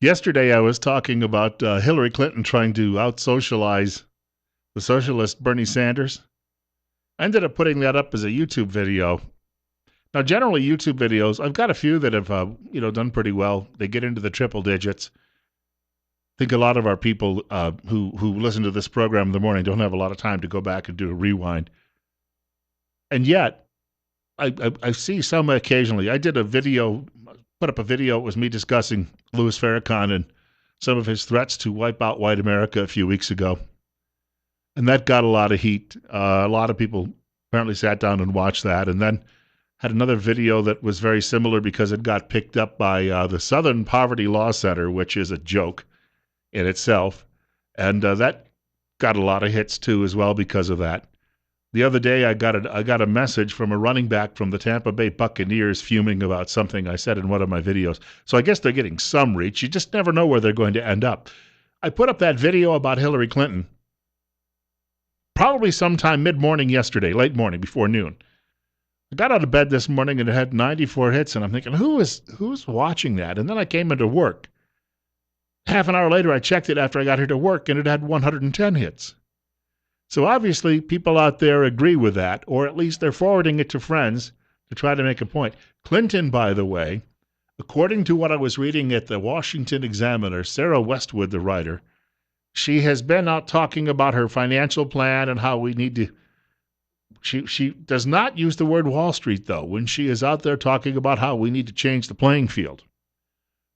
Yesterday, I was talking about Hillary Clinton trying to out-socialize the socialist Bernie Sanders. I ended up putting that up as a YouTube video. Now, generally, YouTube videos, I've got a few that have, done pretty well. They get into the triple digits. I think a lot of our people who listen to this program in the morning don't have a lot of time to go back and do a rewind. And yet, I see some occasionally. I did a video, put up a video. It was me discussing Louis Farrakhan and some of his threats to wipe out white America a few weeks ago. And that got a lot of heat. A lot of people apparently sat down and watched that. And then had another video that was very similar because it got picked up by the Southern Poverty Law Center, which is a joke in itself. And that got a lot of hits too as well because of that. The other day, I got a message from a running back from the Tampa Bay Buccaneers fuming about something I said in one of my videos. So I guess they're getting some reach. You just never know where they're going to end up. I put up that video about Hillary Clinton probably sometime mid-morning yesterday, late morning, before noon. I got out of bed this morning and it had 94 hits, and I'm thinking, who's watching that? And then I came into work. Half an hour later, I checked it after I got here to work, and it had 110 hits. So obviously, people out there agree with that, or at least they're forwarding it to friends to try to make a point. Clinton, by the way, according to what I was reading at the Washington Examiner, Sarah Westwood, the writer, she has been out talking about her financial plan and how we need to. She does not use the word Wall Street, though, when she is out there talking about how we need to change the playing field.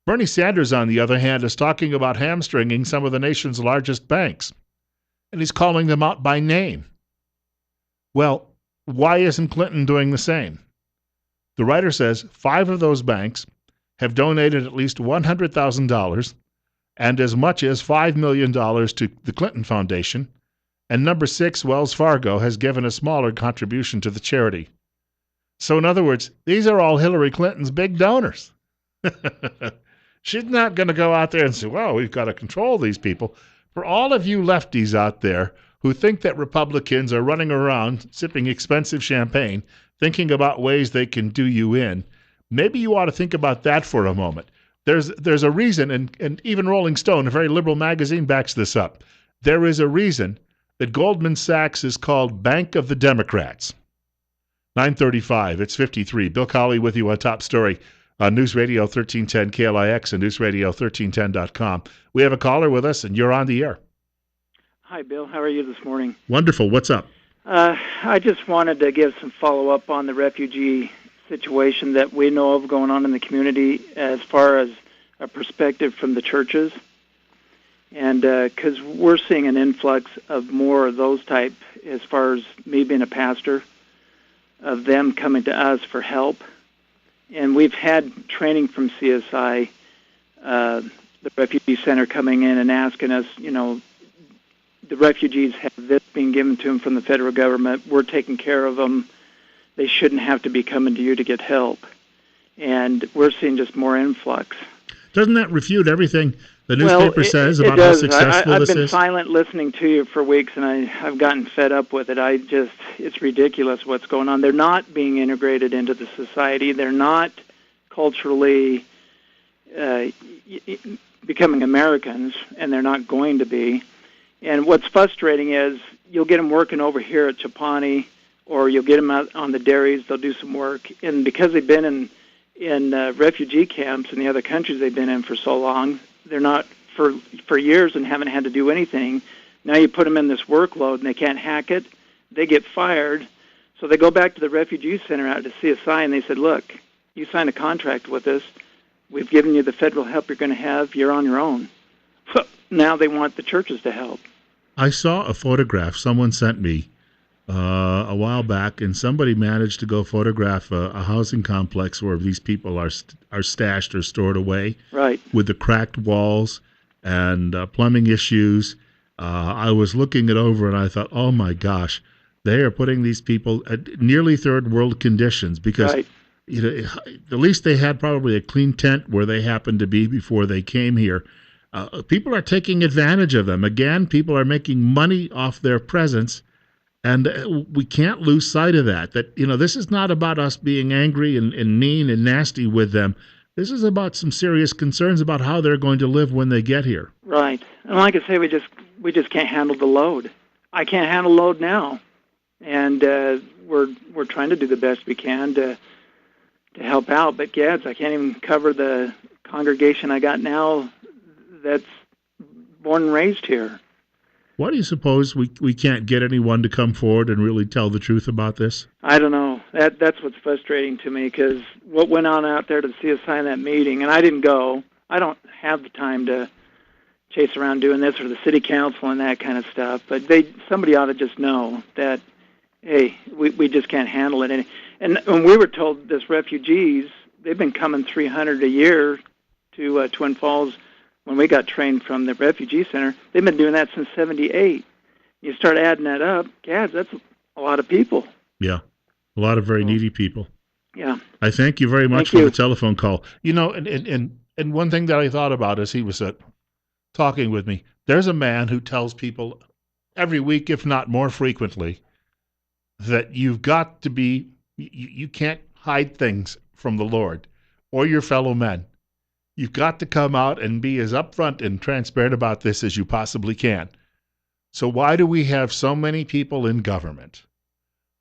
Bernie Sanders, on the other hand, is talking about hamstringing some of the nation's largest banks. And he's calling them out by name. Well, why isn't Clinton doing the same? The writer says 5 of those banks have donated at least $100,000 and as much as $5 million to the Clinton Foundation, and number 6, Wells Fargo, has given a smaller contribution to the charity. So in other words, these are all Hillary Clinton's big donors. She's not going to go out there and say, well, we've got to control these people. For all of you lefties out there who think that Republicans are running around sipping expensive champagne, thinking about ways they can do you in, maybe you ought to think about that for a moment. There's a reason, and even Rolling Stone, a very liberal magazine, backs this up. There is a reason that Goldman Sachs is called Bank of the Democrats. 9:35, it's 53. Bill Colley with you on Top Story. News Radio 1310 KLIX and newsradio1310.com. We have a caller with us, and you're on the air. Hi, Bill. How are you this morning? Wonderful. What's up? I just wanted to give some follow-up on the refugee situation that we know of going on in the community as far as a perspective from the churches. And because we're seeing an influx of more of those type, as far as me being a pastor, of them coming to us for help. And we've had training from CSI, the Refugee Center, coming in and asking us, the refugees have this being given to them from the federal government. We're taking care of them. They shouldn't have to be coming to you to get help. And we're seeing just more influx. Doesn't that refute everything the newspaper says about how successful this is? I've been silent listening to you for weeks, and I've gotten fed up with it. It's ridiculous what's going on. They're not being integrated into the society. They're not culturally becoming Americans, and they're not going to be. And what's frustrating is you'll get them working over here at Chapani, or you'll get them out on the dairies. They'll do some work. And because they've been in refugee camps in the other countries they've been in for so long, they're not for years and haven't had to do anything. Now you put them in this workload and they can't hack it. They get fired. So they go back to the refugee center out to CSI and they said, look, you signed a contract with us. We've given you the federal help you're going to have. You're on your own. Now they want the churches to help. I saw a photograph someone sent me a while back, and somebody managed to go photograph a housing complex where these people are stashed or stored away, right, with the cracked walls and plumbing issues. I was looking it over, and I thought, oh, my gosh, they are putting these people at nearly third world conditions because right. At least they had probably a clean tent where they happened to be before they came here. People are taking advantage of them. Again, people are making money off their presence. And we can't lose sight of that this is not about us being angry and mean and nasty with them. This is about some serious concerns about how they're going to live when they get here. Right. And like I say, we just can't handle the load. I can't handle load now, and we're trying to do the best we can to help out. But gads, I can't even cover the congregation I got now that's born and raised here. Why do you suppose we can't get anyone to come forward and really tell the truth about this? I don't know. That's what's frustrating to me, because what went on out there to see us sign that meeting, and I didn't go. I don't have the time to chase around doing this, or the city council and that kind of stuff. But somebody ought to just know that, hey, we just can't handle it. And when we were told this refugees, they've been coming 300 a year to Twin Falls. When we got trained from the refugee center, they've been doing that since '78. You start adding that up, gads, that's a lot of people. Yeah, a lot of very needy people. Yeah. I thank you very much for the telephone call. You know, and one thing that I thought about as he was talking with me, there's a man who tells people every week, if not more frequently, that you've got to be, you can't hide things from the Lord or your fellow men. You've got to come out and be as upfront and transparent about this as you possibly can. So why do we have so many people in government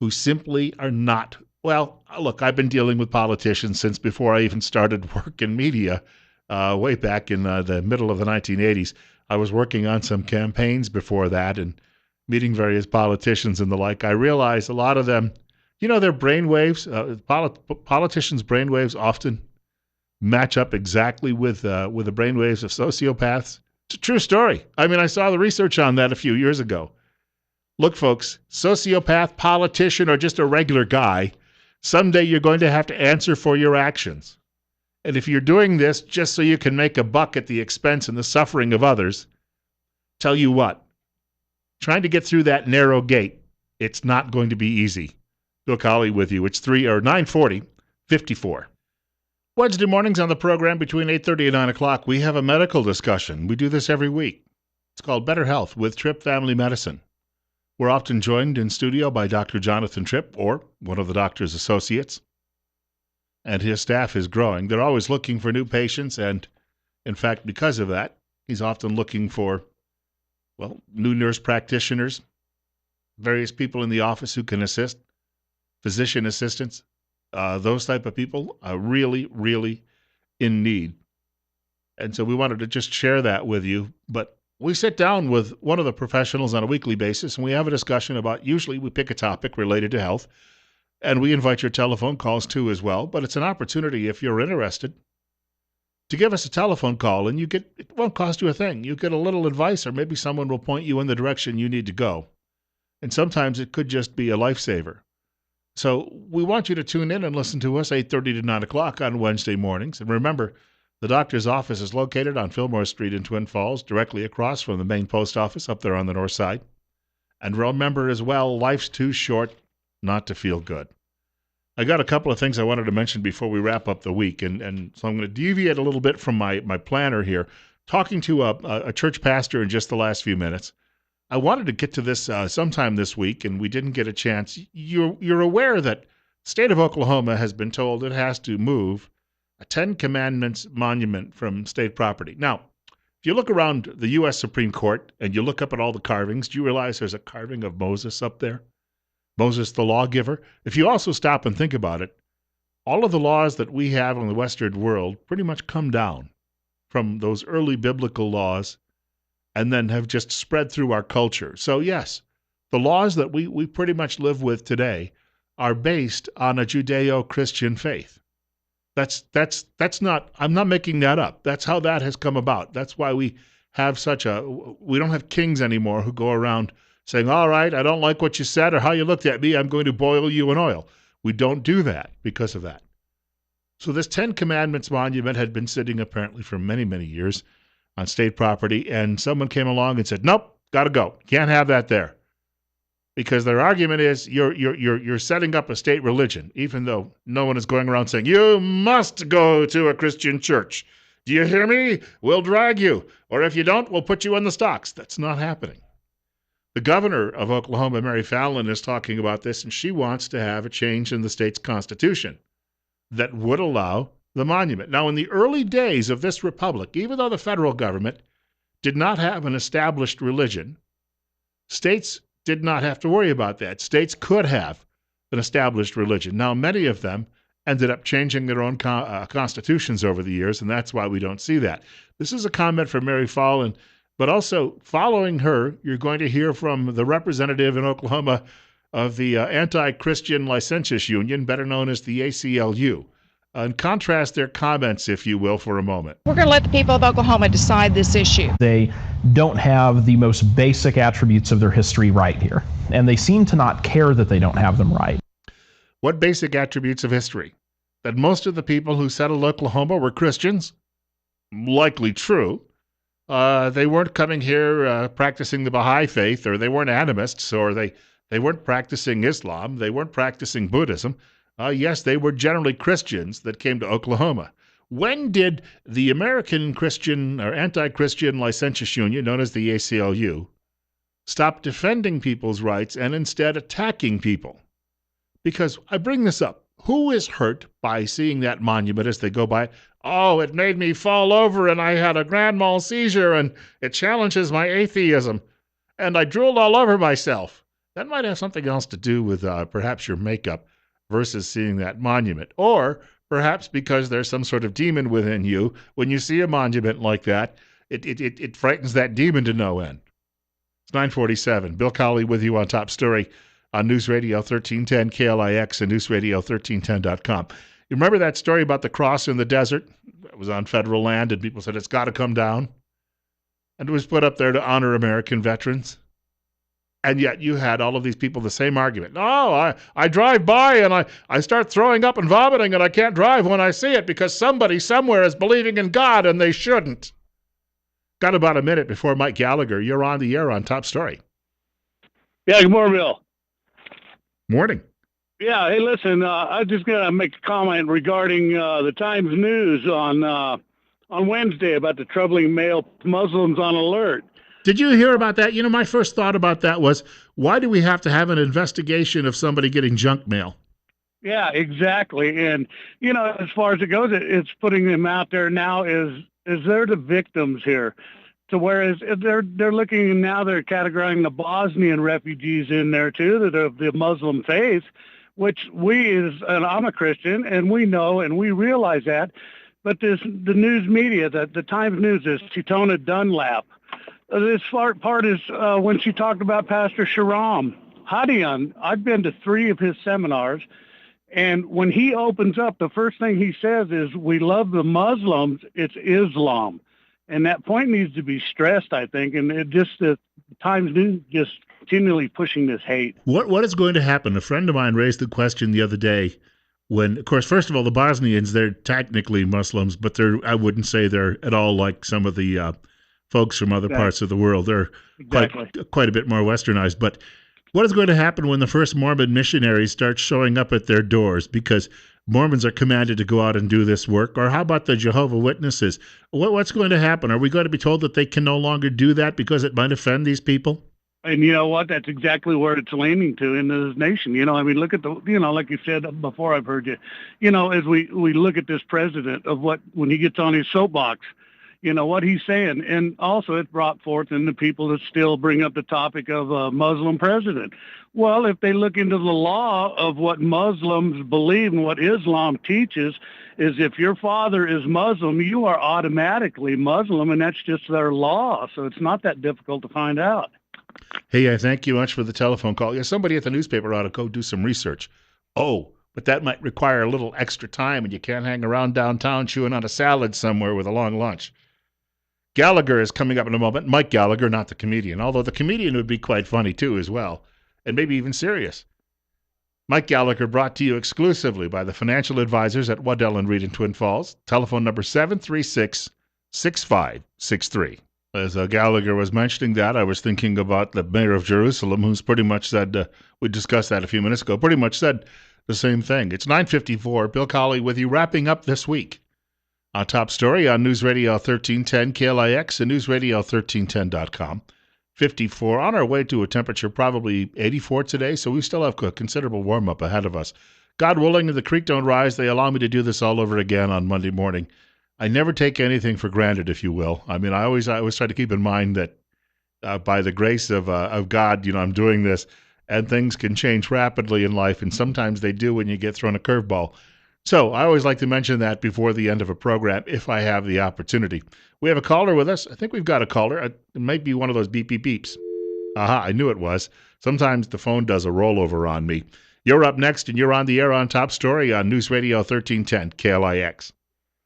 who simply are not, well, look, I've been dealing with politicians since before I even started work in media, way back in the middle of the 1980s. I was working on some campaigns before that and meeting various politicians and the like. I realized a lot of them, you know, their brainwaves, politicians' brainwaves often match up exactly with the brainwaves of sociopaths. It's a true story. I mean, I saw the research on that a few years ago. Look, folks, sociopath, politician, or just a regular guy, someday you're going to have to answer for your actions. And if you're doing this just so you can make a buck at the expense and the suffering of others, tell you what, trying to get through that narrow gate, it's not going to be easy. Bill Colley with you. It's 9:40, 54. Wednesday mornings on the program between 8:30 and 9 o'clock, we have a medical discussion. We do this every week. It's called Better Health with Tripp Family Medicine. We're often joined in studio by Dr. Jonathan Tripp, or one of the doctor's associates, and his staff is growing. They're always looking for new patients, and in fact, because of that, he's often looking for, well, new nurse practitioners, various people in the office who can assist, physician assistants. Those type of people are really, really in need. And so we wanted to just share that with you. But we sit down with one of the professionals on a weekly basis, and we have a discussion about, usually we pick a topic related to health, and we invite your telephone calls too as well. But it's an opportunity, if you're interested, to give us a telephone call, and it won't cost you a thing. You get a little advice, or maybe someone will point you in the direction you need to go. And sometimes it could just be a lifesaver. So we want you to tune in and listen to us 8:30 to 9 o'clock on Wednesday mornings. And remember, the doctor's office is located on Fillmore Street in Twin Falls, directly across from the main post office up there on the north side. And remember as well, life's too short not to feel good. I got a couple of things I wanted to mention before we wrap up the week, and so I'm going to deviate a little bit from my planner here, talking to a church pastor in just the last few minutes. I wanted to get to this sometime this week, and we didn't get a chance. You're aware that the state of Oklahoma has been told it has to move a Ten Commandments monument from state property. Now, if you look around the U.S. Supreme Court and you look up at all the carvings, do you realize there's a carving of Moses up there? Moses the lawgiver. If you also stop and think about it, all of the laws that we have in the Western world pretty much come down from those early biblical laws and then have just spread through our culture. So yes, the laws that we pretty much live with today are based on a Judeo-Christian faith. That's not, I'm not making that up. That's how that has come about. That's why we don't have kings anymore who go around saying, all right, I don't like what you said or how you looked at me, I'm going to boil you in oil. We don't do that because of that. So this Ten Commandments monument had been sitting apparently for many, many years on state property, and someone came along and said, nope, got to go. Can't have that there. Because their argument is you're setting up a state religion, even though no one is going around saying, you must go to a Christian church. Do you hear me? We'll drag you. Or if you don't, we'll put you in the stocks. That's not happening. The governor of Oklahoma, Mary Fallin, is talking about this, and she wants to have a change in the state's constitution that would allow the monument. Now, in the early days of this republic, even though the federal government did not have an established religion, states did not have to worry about that. States could have an established religion. Now, many of them ended up changing their own constitutions over the years, and that's why we don't see that. This is a comment from Mary Fallon, but also following her, you're going to hear from the representative in Oklahoma of the Anti-Christian Licentious Union, better known as the ACLU. And contrast their comments, if you will, for a moment. We're going to let the people of Oklahoma decide this issue. They don't have the most basic attributes of their history right here, and they seem to not care that they don't have them right. What basic attributes of history? That most of the people who settled Oklahoma were Christians? Likely true. They weren't coming here practicing the Baha'i faith, or they weren't animists, or they weren't practicing Islam, they weren't practicing Buddhism. Yes, they were generally Christians that came to Oklahoma. When did the American Christian or Anti-Christian Licentious Union, known as the ACLU, stop defending people's rights and instead attacking people? Because I bring this up. Who is hurt by seeing that monument as they go by? Oh, it made me fall over and I had a grand mal seizure and it challenges my atheism and I drooled all over myself. That might have something else to do with perhaps your makeup versus seeing that monument. Or perhaps because there's some sort of demon within you, when you see a monument like that, it frightens that demon to no end. It's 9:47. Bill Colley with you on Top Story on News Radio 1310 KLIX and newsradio1310.com. You remember that story about the cross in the desert? It was on federal land, and people said it's got to come down. And it was put up there to honor American veterans. And yet you had all of these people the same argument. No, I drive by and I start throwing up and vomiting and I can't drive when I see it because somebody somewhere is believing in God and they shouldn't. Got about a minute before Mike Gallagher. You're on the air on Top Story. Yeah, good morning, Bill. Morning. Yeah, hey, listen, I just got to make a comment regarding the Times News on Wednesday about the troubling male Muslims on alert. Did you hear about that? You know, my first thought about that was, why do we have to have an investigation of somebody getting junk mail? Yeah, exactly. And, you know, as far as it goes, it's putting them out there now as they're the victims here. So whereas they're looking now, they're categorizing the Bosnian refugees in there too, that are of the Muslim faith, which and I'm a Christian, and we know and we realize that. But the news media, the Times News, is Titona Dunlap. This part is when she talked about Pastor Sharam Hadian. I've been to 3 of his seminars, and when he opens up, the first thing he says is, "We love the Muslims. It's Islam," and that point needs to be stressed, I think. And the Times News just continually pushing this hate. What is going to happen? A friend of mine raised the question the other day. When, of course, first of all, the Bosnians, they're technically Muslims, but I wouldn't say they're at all like some of the folks from other parts of the world. They're quite a bit more westernized. But what is going to happen when the first Mormon missionaries start showing up at their doors? Because Mormons are commanded to go out and do this work. Or how about the Jehovah Witnesses? What's going to happen? Are we going to be told that they can no longer do that because it might offend these people? And you know what? That's exactly where it's leaning to in this nation. You know, I mean, look at like you said before, I've heard you, as we look at this president of when he gets on his soapbox, what he's saying. And also it brought forth in the people that still bring up the topic of a Muslim president. Well, if they look into the law of what Muslims believe and what Islam teaches, is if your father is Muslim, you are automatically Muslim, and that's just their law. So it's not that difficult to find out. Hey, I thank you much for the telephone call. Yeah, somebody at the newspaper ought to go do some research. Oh, but that might require a little extra time, and you can't hang around downtown chewing on a salad somewhere with a long lunch. Gallagher is coming up in a moment. Mike Gallagher, not the comedian, although the comedian would be quite funny too as well, and maybe even serious. Mike Gallagher brought to you exclusively by the financial advisors at Waddell & Reed in Twin Falls. Telephone number 736-6563. As Gallagher was mentioning that, I was thinking about the mayor of Jerusalem, who's pretty much said, we discussed that a few minutes ago, pretty much said the same thing. It's 9:54. Bill Colley with you, wrapping up this week. Our top story on News Radio 1310 KLIX and newsradio1310.com. 54 on our way to a temperature probably 84 today, so we still have a considerable warm-up ahead of us. God willing, if the creek don't rise, they allow me to do this all over again on Monday morning. I never take anything for granted, if you will. I mean, I always try to keep in mind that by the grace of God, I'm doing this, and things can change rapidly in life, and sometimes they do when you get thrown a curveball. So I always like to mention that before the end of a program, if I have the opportunity. We have a caller with us. I think we've got a caller. It might be one of those beep, beep, beeps. Aha, I knew it was. Sometimes the phone does a rollover on me. You're up next, and you're on the air on Top Story on News Radio 1310, KLIX.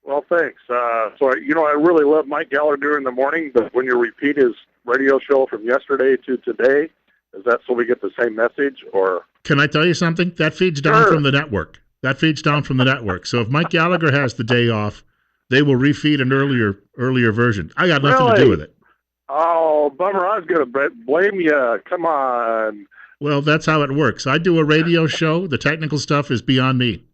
Well, thanks. I really love Mike Gallagher in the morning, but when you repeat his radio show from yesterday to today, is that so we get the same message? Or can I tell you something? That feeds down from the network. So if Mike Gallagher has the day off, they will refeed an earlier version. I got nothing to do with it. Oh, bummer. I was going to blame you. Come on. Well, that's how it works. I do a radio show. The technical stuff is beyond me.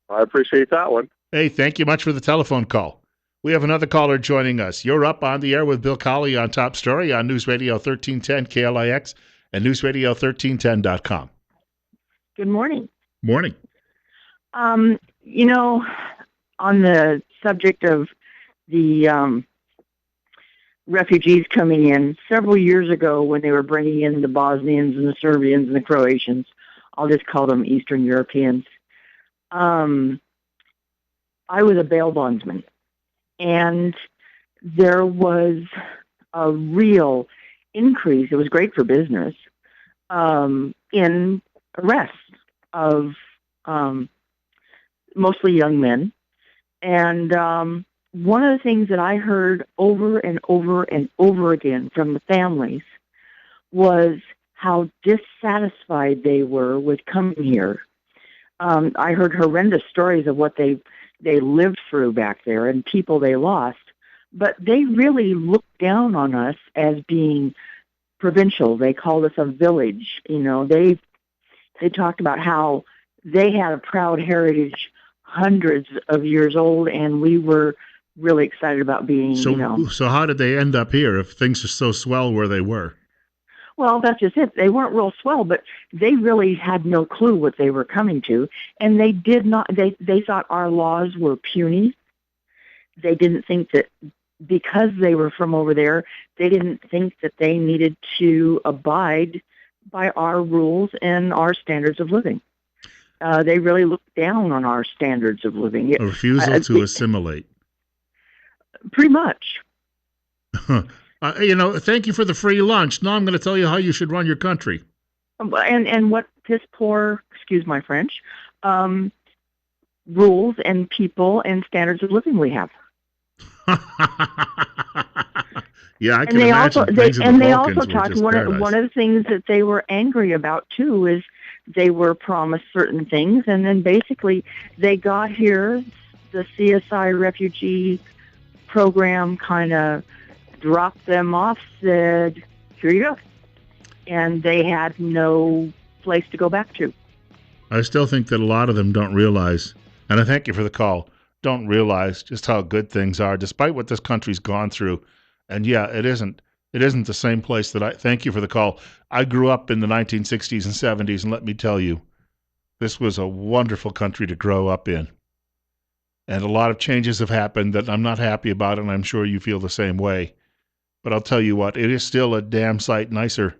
I appreciate that one. Hey, thank you much for the telephone call. We have another caller joining us. You're up on the air with Bill Colley on Top Story on News Radio 1310 KLIX and newsradio1310.com. Good morning. Morning. On the subject of the refugees coming in, several years ago when they were bringing in the Bosnians and the Serbians and the Croatians, I'll just call them Eastern Europeans, I was a bail bondsman. And there was a real increase. It was great for business in arrests of mostly young men. And one of the things that I heard over and over and over again from the families was how dissatisfied they were with coming here. I heard horrendous stories of what they lived through back there and people they lost, but they really looked down on us as being provincial. They called us a village. They talked about how they had a proud heritage hundreds of years old, and we were really excited about being, So how did they end up here if things are so swell where they were? Well, that's just it. They weren't real swell, but they really had no clue what they were coming to, and they did not. They thought our laws were puny. They didn't think that because they were from over there, they didn't think that they needed to abide by our rules and our standards of living. They really looked down on our standards of living. A refusal to assimilate. Pretty much. Thank you for the free lunch. Now I'm going to tell you how you should run your country. And what piss poor, excuse my French, rules and people and standards of living we have. Yeah, I can imagine. They also talked. One of the things that they were angry about too is they were promised certain things, and then basically they got here. The CSI refugee program kind of dropped them off, said, "Here you go," and they had no place to go back to. I still think that a lot of them don't realize, and I thank you for the call, don't realize just how good things are, despite what this country's gone through. And yeah, it isn't the same place that thank you for the call. I grew up in the 1960s and 70s, and let me tell you, this was a wonderful country to grow up in. And a lot of changes have happened that I'm not happy about, and I'm sure you feel the same way. But I'll tell you what, it is still a damn sight nicer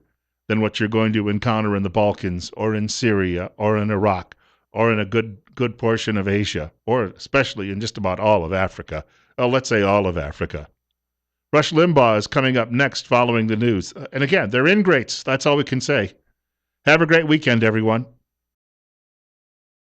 than what you're going to encounter in the Balkans or in Syria or in Iraq or in a good portion of Asia, or especially in just about all of Africa. Well, let's say all of Africa. Rush Limbaugh is coming up next following the news. And again, they're ingrates. That's all we can say. Have a great weekend, everyone.